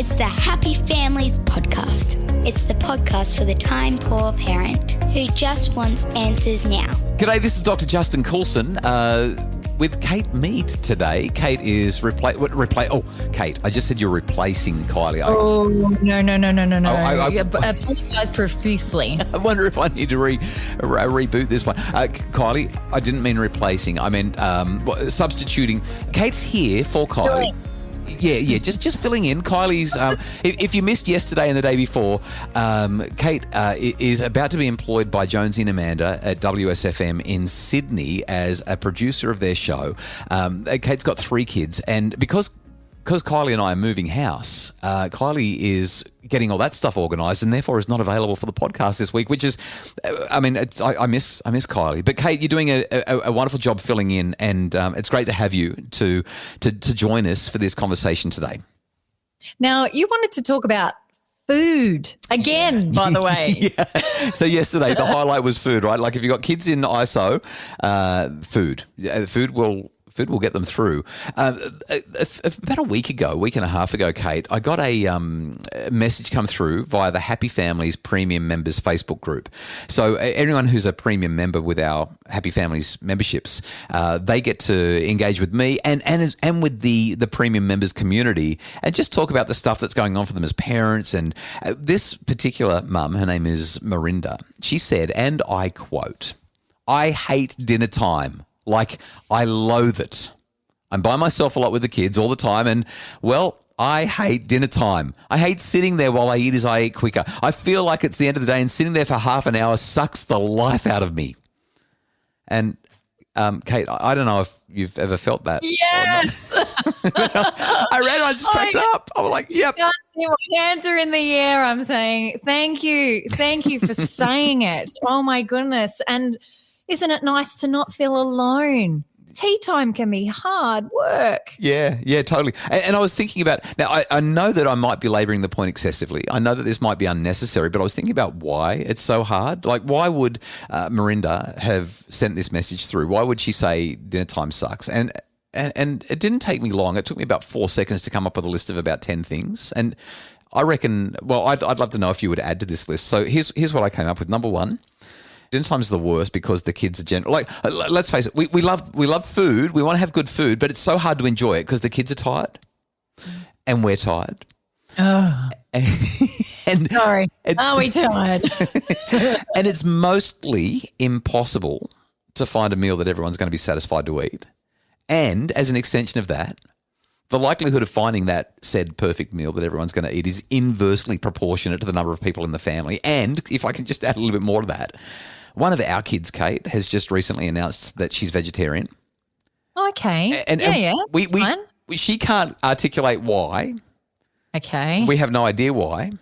It's the Happy Families podcast. It's the podcast for the time-poor parent who just wants answers now. G'day, this is Dr. Justin Coulson with Kate Mead today. Kate is Kate, I just said you're replacing Kylie. No. I apologize profusely. I wonder if I need to reboot this one. Kylie, I didn't mean replacing. I meant substituting. Kate's here for Kylie. Yeah, just filling in. Kylie's, if you missed yesterday and the day before, Kate is about to be employed by Jonesy and Amanda at WSFM in Sydney as a producer of their show. Kate's got 3 kids, and because Kylie and I are moving house, Kylie is getting all that stuff organised and therefore is not available for the podcast this week, which is, I miss Kylie. But Kate, you're doing a wonderful job filling in, and it's great to have you to join us for this conversation today. Now, you wanted to talk about food again, by the way. Yeah. So yesterday the highlight was food, right? Like if you've got kids in ISO, food. Food will get them through. About a week and a half ago, Kate, I got a message come through via the Happy Families Premium Members Facebook group. So everyone who's a premium member with our Happy Families memberships, they get to engage with me and with the premium members community and just talk about the stuff that's going on for them as parents. And this particular mum, her name is Mirinda, she said, and I quote, "I hate dinner time. Like, I loathe it. I'm by myself a lot with the kids all the time and, well, I hate dinner time. I hate sitting there while I eat as I eat quicker. I feel like it's the end of the day and sitting there for half an hour sucks the life out of me." And, Kate, I don't know if you've ever felt that. Yes. I read it, I just cracked up. I was like, yep. I can't see my hands are in the air. I'm saying, thank you for saying it. Oh, my goodness. And isn't it nice to not feel alone? Tea time can be hard work. Yeah, totally. And I was thinking about, now I know that I might be labouring the point excessively. I know that this might be unnecessary, but I was thinking about why it's so hard. Like, why would Mirinda have sent this message through? Why would she say dinner time sucks? And it didn't take me long. It took me about 4 seconds to come up with a list of about 10 things. And I reckon, well, I'd love to know if you would add to this list. So here's what I came up with. Number 1. Dinner time is the worst because the kids are like, let's face it, we love food. We want to have good food, but it's so hard to enjoy it because the kids are tired and we're tired. Oh. And sorry. Are we tired? And it's mostly impossible to find a meal that everyone's going to be satisfied to eat. And as an extension of that, the likelihood of finding that said perfect meal that everyone's going to eat is inversely proportionate to the number of people in the family. And if I can just add a little bit more to that, one of our kids, Kate, has just recently announced that she's vegetarian. Okay. And she can't articulate why. Okay. We have no idea why.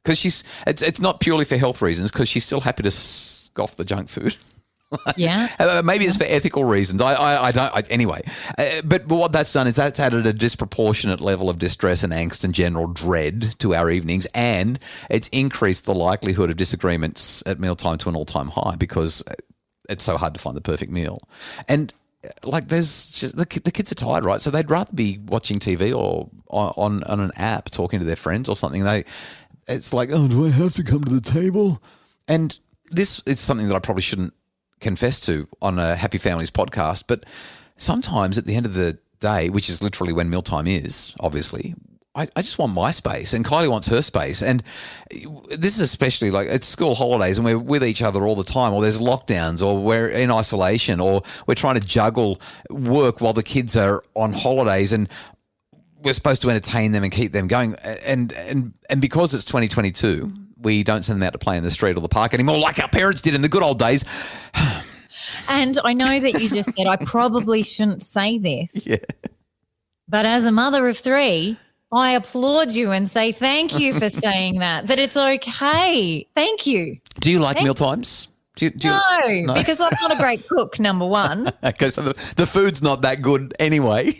Because it's not purely for health reasons, because she's still happy to scoff the junk food. Yeah. Maybe it's for ethical reasons. I don't. Anyway, but what that's done is that's added a disproportionate level of distress and angst and general dread to our evenings, and it's increased the likelihood of disagreements at mealtime to an all-time high because it's so hard to find the perfect meal. And like, there's just the kids are tired, right? So they'd rather be watching TV or on an app talking to their friends or something. It's like, oh, do I have to come to the table? And this is something that I probably shouldn't confess to on a Happy Families podcast, but sometimes at the end of the day, which is literally when mealtime is, obviously, I just want my space and Kylie wants her space. And this is especially like it's school holidays and we're with each other all the time, or there's lockdowns, or we're in isolation, or we're trying to juggle work while the kids are on holidays and we're supposed to entertain them and keep them going. And because it's 2022, we don't send them out to play in the street or the park anymore like our parents did in the good old days. And I know that you just said I probably shouldn't say this. Yeah. But as a mother of 3, I applaud you and say thank you for saying that. But it's okay. Thank you. Do you like mealtimes? No, because I'm not a great cook, number 1. Okay, so the food's not that good anyway.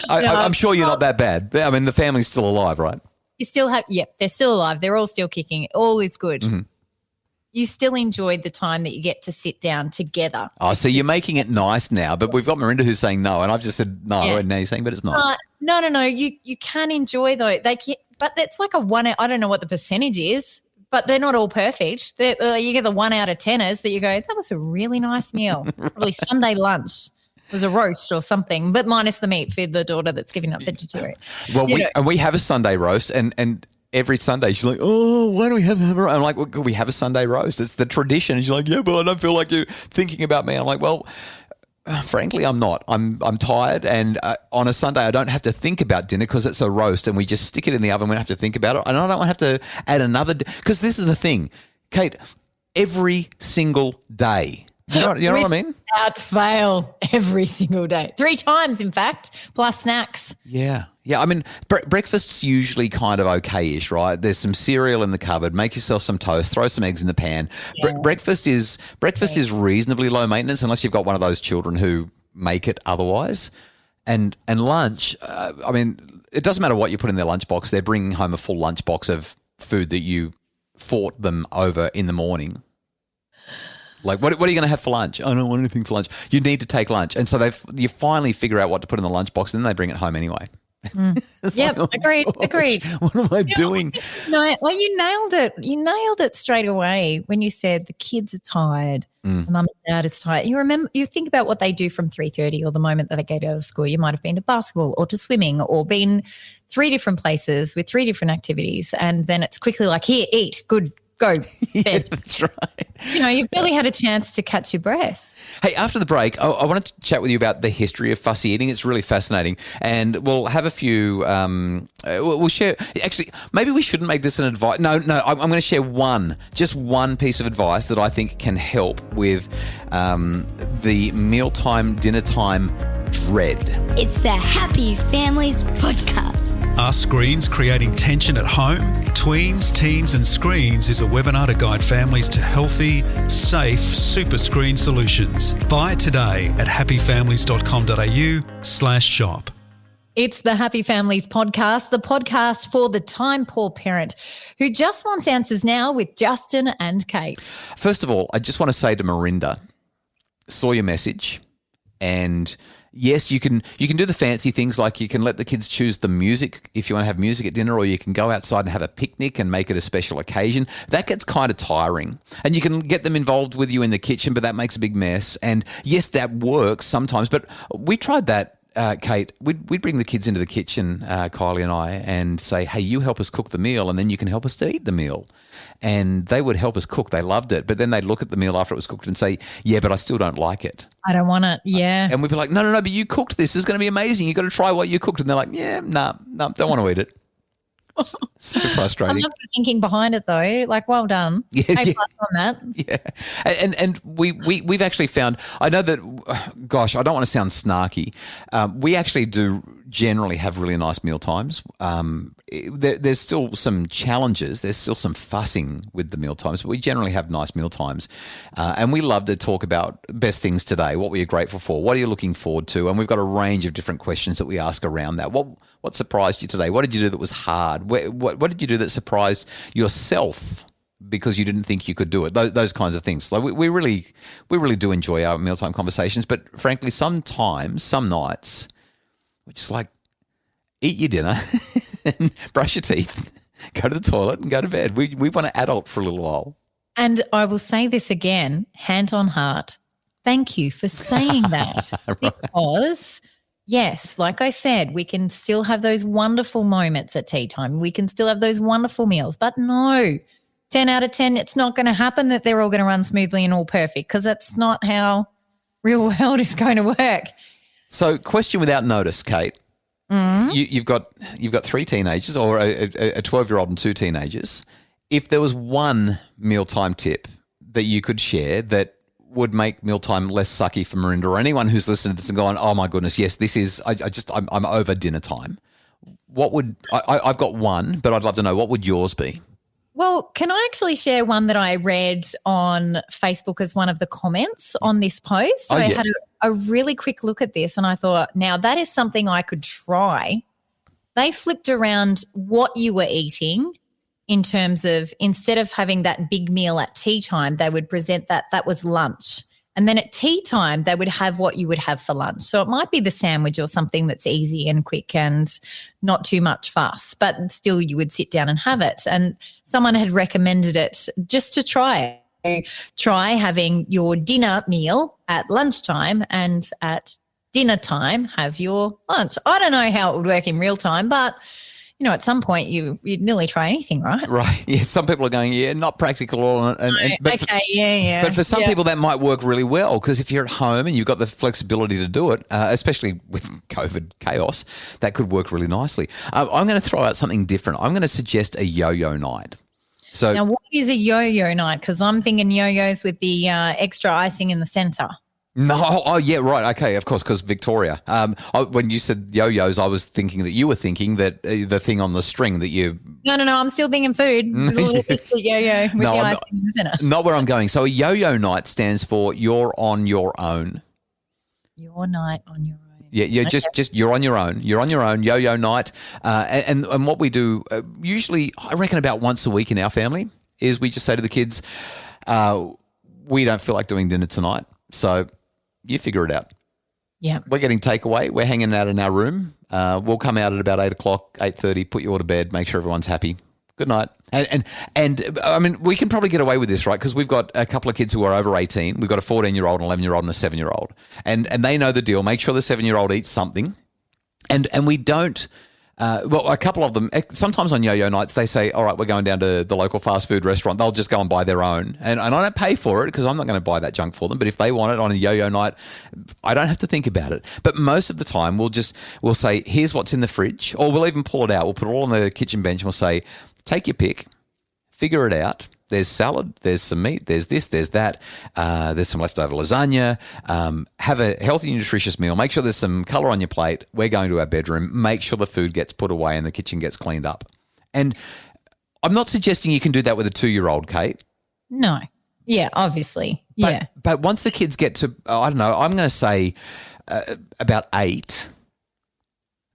I'm sure you're not that bad. I mean, the family's still alive, right? You still have, they're still alive. They're all still kicking. All is good. Mm-hmm. You still enjoyed the time that you get to sit down together. Oh, so you're making it nice now, but we've got Mirinda who's saying no, and I've just said no, and now you're saying, but it's nice. No. You can enjoy though. But it's like I don't know what the percentage is, but they're not all perfect. You get the 1 out of 10ers that you go, that was a really nice meal. Probably Sunday lunch. It was a roast or something, but minus the meat for the daughter that's giving up vegetarian. Well, we have a Sunday roast and every Sunday she's like, oh, why do we have a roast? I'm like, well, we have a Sunday roast. It's the tradition. And she's like, yeah, but I don't feel like you're thinking about me. I'm like, well, frankly, I'm not. I'm tired, and on a Sunday I don't have to think about dinner because it's a roast, and we just stick it in the oven. We don't have to think about it, and I don't have to add another. Because this is the thing, Kate. Every single day, you know what I mean? Without fail, every single day, 3 times, in fact, plus snacks. Yeah. I mean, breakfast's usually kind of okay-ish, right? There's some cereal in the cupboard. Make yourself some toast. Throw some eggs in the pan. Yeah. Breakfast is reasonably low maintenance unless you've got one of those children who make it otherwise. And lunch, I mean, it doesn't matter what you put in their lunchbox. They're bringing home a full lunchbox of food that you fought them over in the morning. Like, what are you going to have for lunch? I don't want anything for lunch. You need to take lunch. And so you finally figure out what to put in the lunchbox, and then they bring it home anyway. Yep, agreed. What am I doing? No, well, you nailed it. You nailed it straight away when you said the kids are tired, mum and dad is tired. You think about what they do from 3:30 or the moment that they get out of school. You might have been to basketball or to swimming or been 3 different places with 3 different activities, and then it's quickly like, here, eat, good, go, bed. Yeah, that's right. You've barely had a chance to catch your breath. Hey, after the break, I want to chat with you about the history of fussy eating. It's really fascinating, and we'll have a few. We'll share. Actually, maybe we shouldn't make this an advice. No. I'm going to share just one piece of advice that I think can help with the mealtime, dinner time dread. It's the Happy Families Podcast. Are screens creating tension at home? Tweens, Teens and Screens is a webinar to guide families to healthy, safe super screen solutions. Buy it today at happyfamilies.com.au/shop. It's the Happy Families Podcast, the podcast for the time-poor parent who just wants answers now with Justin and Kate. First of all, I just want to say to Mirinda, saw your message, and yes, you can do the fancy things like you can let the kids choose the music if you want to have music at dinner, or you can go outside and have a picnic and make it a special occasion. That gets kind of tiring. And you can get them involved with you in the kitchen, but that makes a big mess. And yes, that works sometimes, but we tried that. Kate, we'd bring the kids into the kitchen, Kylie and I, and say, hey, you help us cook the meal and then you can help us to eat the meal. And they would help us cook. They loved it. But then they'd look at the meal after it was cooked and say, yeah, but I still don't like it. I don't want it. Yeah. And we'd be like, no, but you cooked this. This is going to be amazing. You've got to try what you cooked. And they're like, yeah, no, don't want to eat it. So frustrating. I love the thinking behind it though. Like, well done. Yeah. Plus on that. Yeah. And we've actually found, I know that, gosh, I don't want to sound snarky. We actually do generally have really nice meal times. There's still some challenges. There's still some fussing with the meal times, but we generally have nice meal times. And we love to talk about best things today. What were you grateful for? What are you looking forward to? And we've got a range of different questions that we ask around that. What surprised you today? What did you do that was hard? What did you do that surprised yourself because you didn't think you could do it? Those kinds of things. So we really do enjoy our mealtime conversations. But frankly, sometimes, some nights, we're just like, eat your dinner and brush your teeth, go to the toilet and go to bed. We want to adult for a little while. And I will say this again, hand on heart. Thank you for saying that. Right. Because, yes, like I said, we can still have those wonderful moments at tea time. We can still have those wonderful meals. But no, 10 out of 10, it's not going to happen that they're all going to run smoothly and all perfect, because that's not how real world is going to work. So, question without notice, Kate. Mm-hmm. You've got 3 teenagers, or a 12-year-old and 2 teenagers. If there was one mealtime tip that you could share that would make mealtime less sucky for Mirinda or anyone who's listening to this and going, oh my goodness, yes, this is I'm over dinner time. What would I've got one, but I'd love to know, what would yours be? Well, can I actually share one that I read on Facebook as one of the comments on this post? I had a really quick look at this and I thought, now that is something I could try. They flipped around what you were eating in terms of, instead of having that big meal at tea time, they would present that was lunch. And then at tea time, they would have what you would have for lunch. So it might be the sandwich or something that's easy and quick and not too much fuss, but still you would sit down and have it. And someone had recommended it just to try it. Try having your dinner meal at lunchtime and at dinner time have your lunch. I don't know how it would work in real time, but at some point you'd nearly try anything, right? Right. Yeah. Some people are going, not practical. But for some people that might work really well, because if you're at home and you've got the flexibility to do it, especially with COVID chaos, that could work really nicely. I'm going to throw out something different. I'm going to suggest a yo-yo night. So now, what is a yo-yo night? Because I'm thinking yo-yos with the extra icing in the centre. No, oh yeah, right, okay, of course, because Victoria. When you said yo-yos, I was thinking that you were thinking that the thing on the string that you. No, I'm still thinking food. Yo-yo with the icing in the centre. Not where I'm going. So a yo-yo night stands for you're on your own. Your night on your own. Yeah, you're just you're on your own. You're on your own, yo-yo night. And what we do usually, I reckon about once a week in our family, is we just say to the kids, we don't feel like doing dinner tonight, so you figure it out. Yeah. We're getting takeaway. We're hanging out in our room. We'll come out at about 8 o'clock, 8:30, put you all to bed, make sure everyone's happy. Good night. And I mean, we can probably get away with this, right? Because we've got a couple of kids who are over 18. We've got a 14-year-old, an 11-year-old, and a 7-year-old. And they know the deal. Make sure the 7-year-old eats something. And we don't a couple of them, sometimes on yo-yo nights, they say, all right, we're going down to the local fast food restaurant. They'll just go and buy their own. And I don't pay for it because I'm not going to buy that junk for them. But if they want it on a yo-yo night, I don't have to think about it. But most of the time, we'll say, here's what's in the fridge. Or we'll even pull it out. We'll put it all on the kitchen bench and we'll say, take your pick, figure it out. There's salad, there's some meat, there's this, there's that, there's some leftover lasagna. Have a healthy, nutritious meal. Make sure there's some colour on your plate. We're going to our bedroom. Make sure the food gets put away and the kitchen gets cleaned up. And I'm not suggesting you can do that with a 2-year-old, Kate. No. Yeah, obviously. Yeah. But once the kids get to, I don't know, I'm going to say about 8,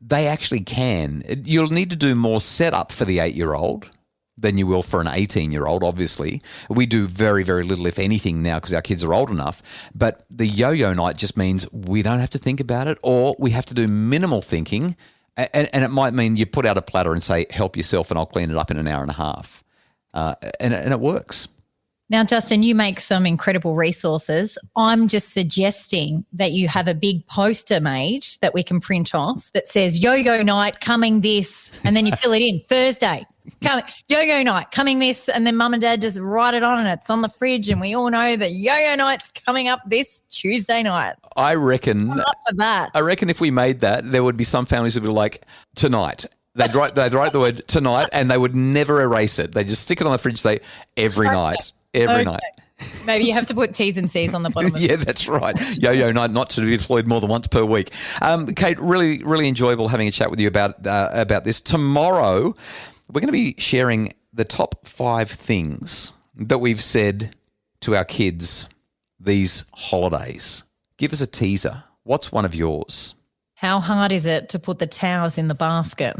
they actually can. You'll need to do more setup for the 8-year-old than you will for an 18-year-old, obviously. We do very, very little, if anything, now because our kids are old enough. But the yo-yo night just means we don't have to think about it, or we have to do minimal thinking. And it might mean you put out a platter and say, help yourself and I'll clean it up in an hour and a half. And it works. Now, Justin, you make some incredible resources. I'm just suggesting that you have a big poster made that we can print off that says yo-yo night coming this, and then you fill it in Thursday. Yo-yo night coming this, and then mum and dad just write it on and it's on the fridge and we all know that yo-yo night's coming up this Tuesday night. I reckon. I'm up for that. I reckon if we made that, there would be some families who would be like, tonight. They'd write the word tonight and they would never erase it. They just stick it on the fridge, say every night. Every night. Maybe you have to put T's and C's on the bottom of it. Yeah, that's right. Yo-yo night, not to be deployed more than once per week. Kate, really, really enjoyable having a chat with you about this. Tomorrow, we're going to be sharing the top 5 things that we've said to our kids these holidays. Give us a teaser. What's one of yours? How hard is it to put the towels in the basket?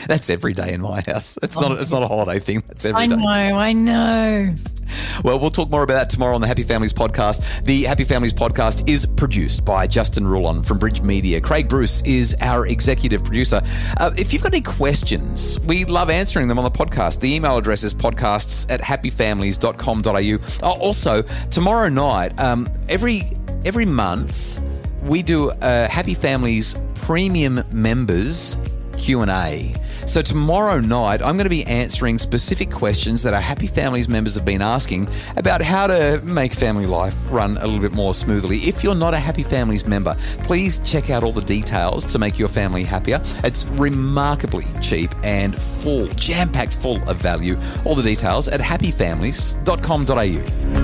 That's every day in my house. It's not a holiday thing. That's every day. I know. Well, we'll talk more about that tomorrow on the Happy Families podcast. The Happy Families podcast is produced by Justin Rulon from Bridge Media. Craig Bruce is our executive producer. If you've got any questions, we love answering them on the podcast. The email address is podcasts@happyfamilies.com.au. Also, tomorrow night, every month, we do a Happy Families premium members Q&A. So tomorrow night, I'm going to be answering specific questions that our Happy Families members have been asking about how to make family life run a little bit more smoothly. If you're not a Happy Families member, please check out all the details to make your family happier. It's remarkably cheap and jam-packed full of value. All the details at happyfamilies.com.au.